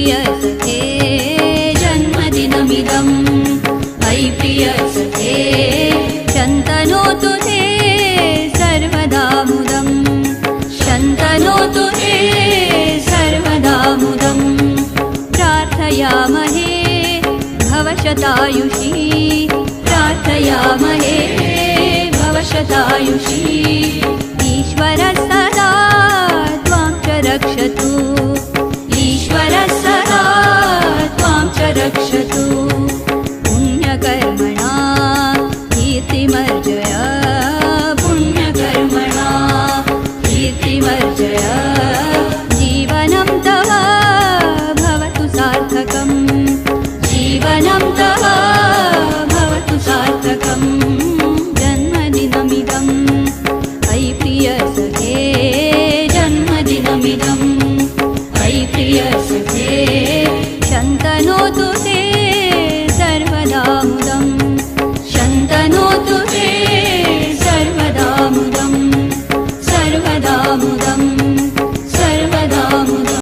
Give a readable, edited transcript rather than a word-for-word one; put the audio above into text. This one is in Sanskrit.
प्रिय सखे जन्मदिनमिदम् अयि प्रिय सखे शन्तनोतु ते सर्वदा मुदम् शन्तनोतु ते सर्वदा मुदम् प्रार्थयामहे भवशतायुषी प्रार्थयामहे भवशतायुषी ईश्वरः सदा त्वां च रक्षतु ईश्वरः सदा त्वां च रक्षतु पुण्यकर्मणा कीर्तिमर्जय पुण्यकर्मणा कीर्तिमर्जय